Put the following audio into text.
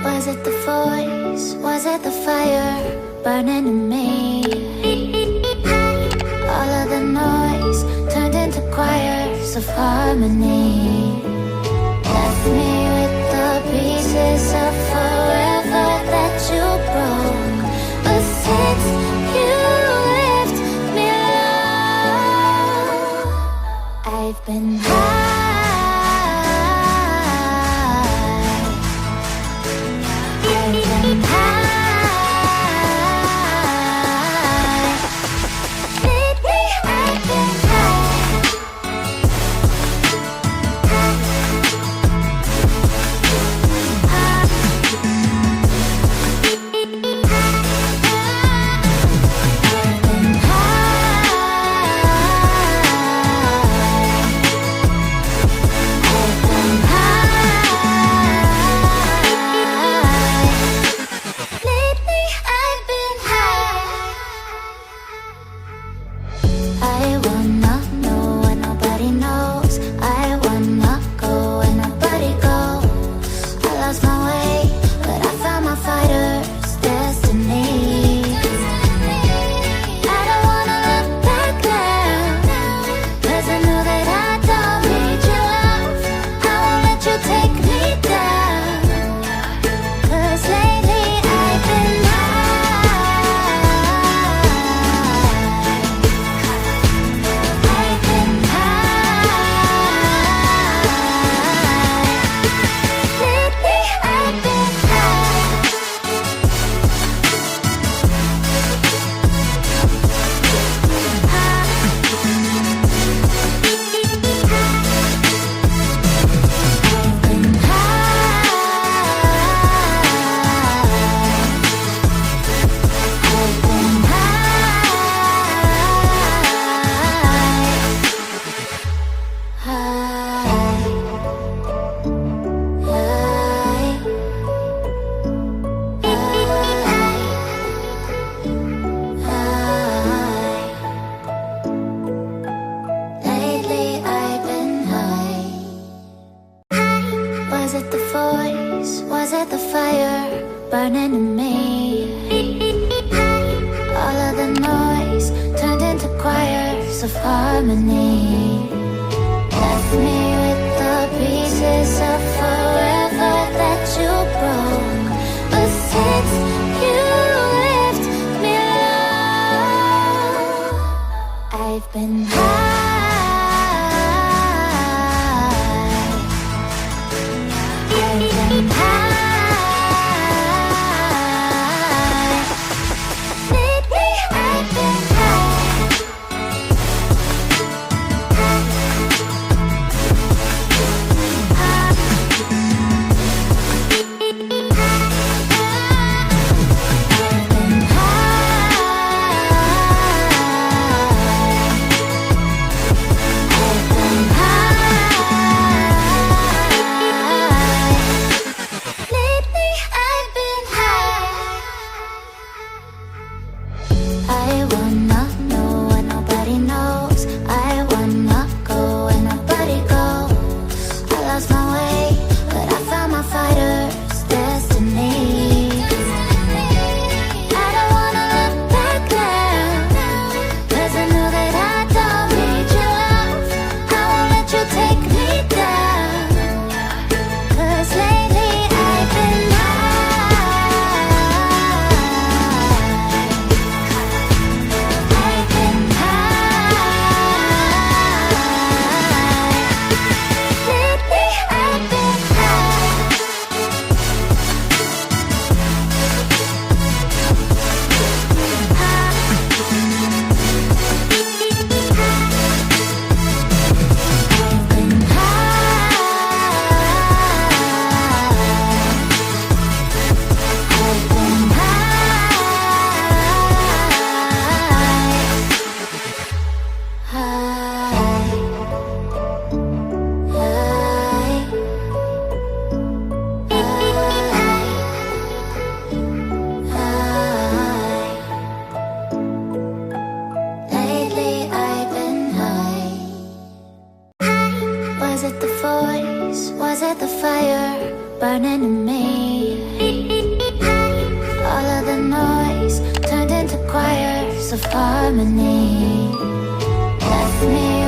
Was it the voice? Was it the fire burning in me? All of the noise turned into choirs of harmony. Left me with the pieces of forever that you broke. But since you left me alone, I've been high. Was it the voice? Was it the fire burning in me? All of the noise turned into choirs of harmony. Left me with the pieces of forever that you broke. But since you left me alone, I've been high. Was it the fire burning in me? choirs of harmony. Left me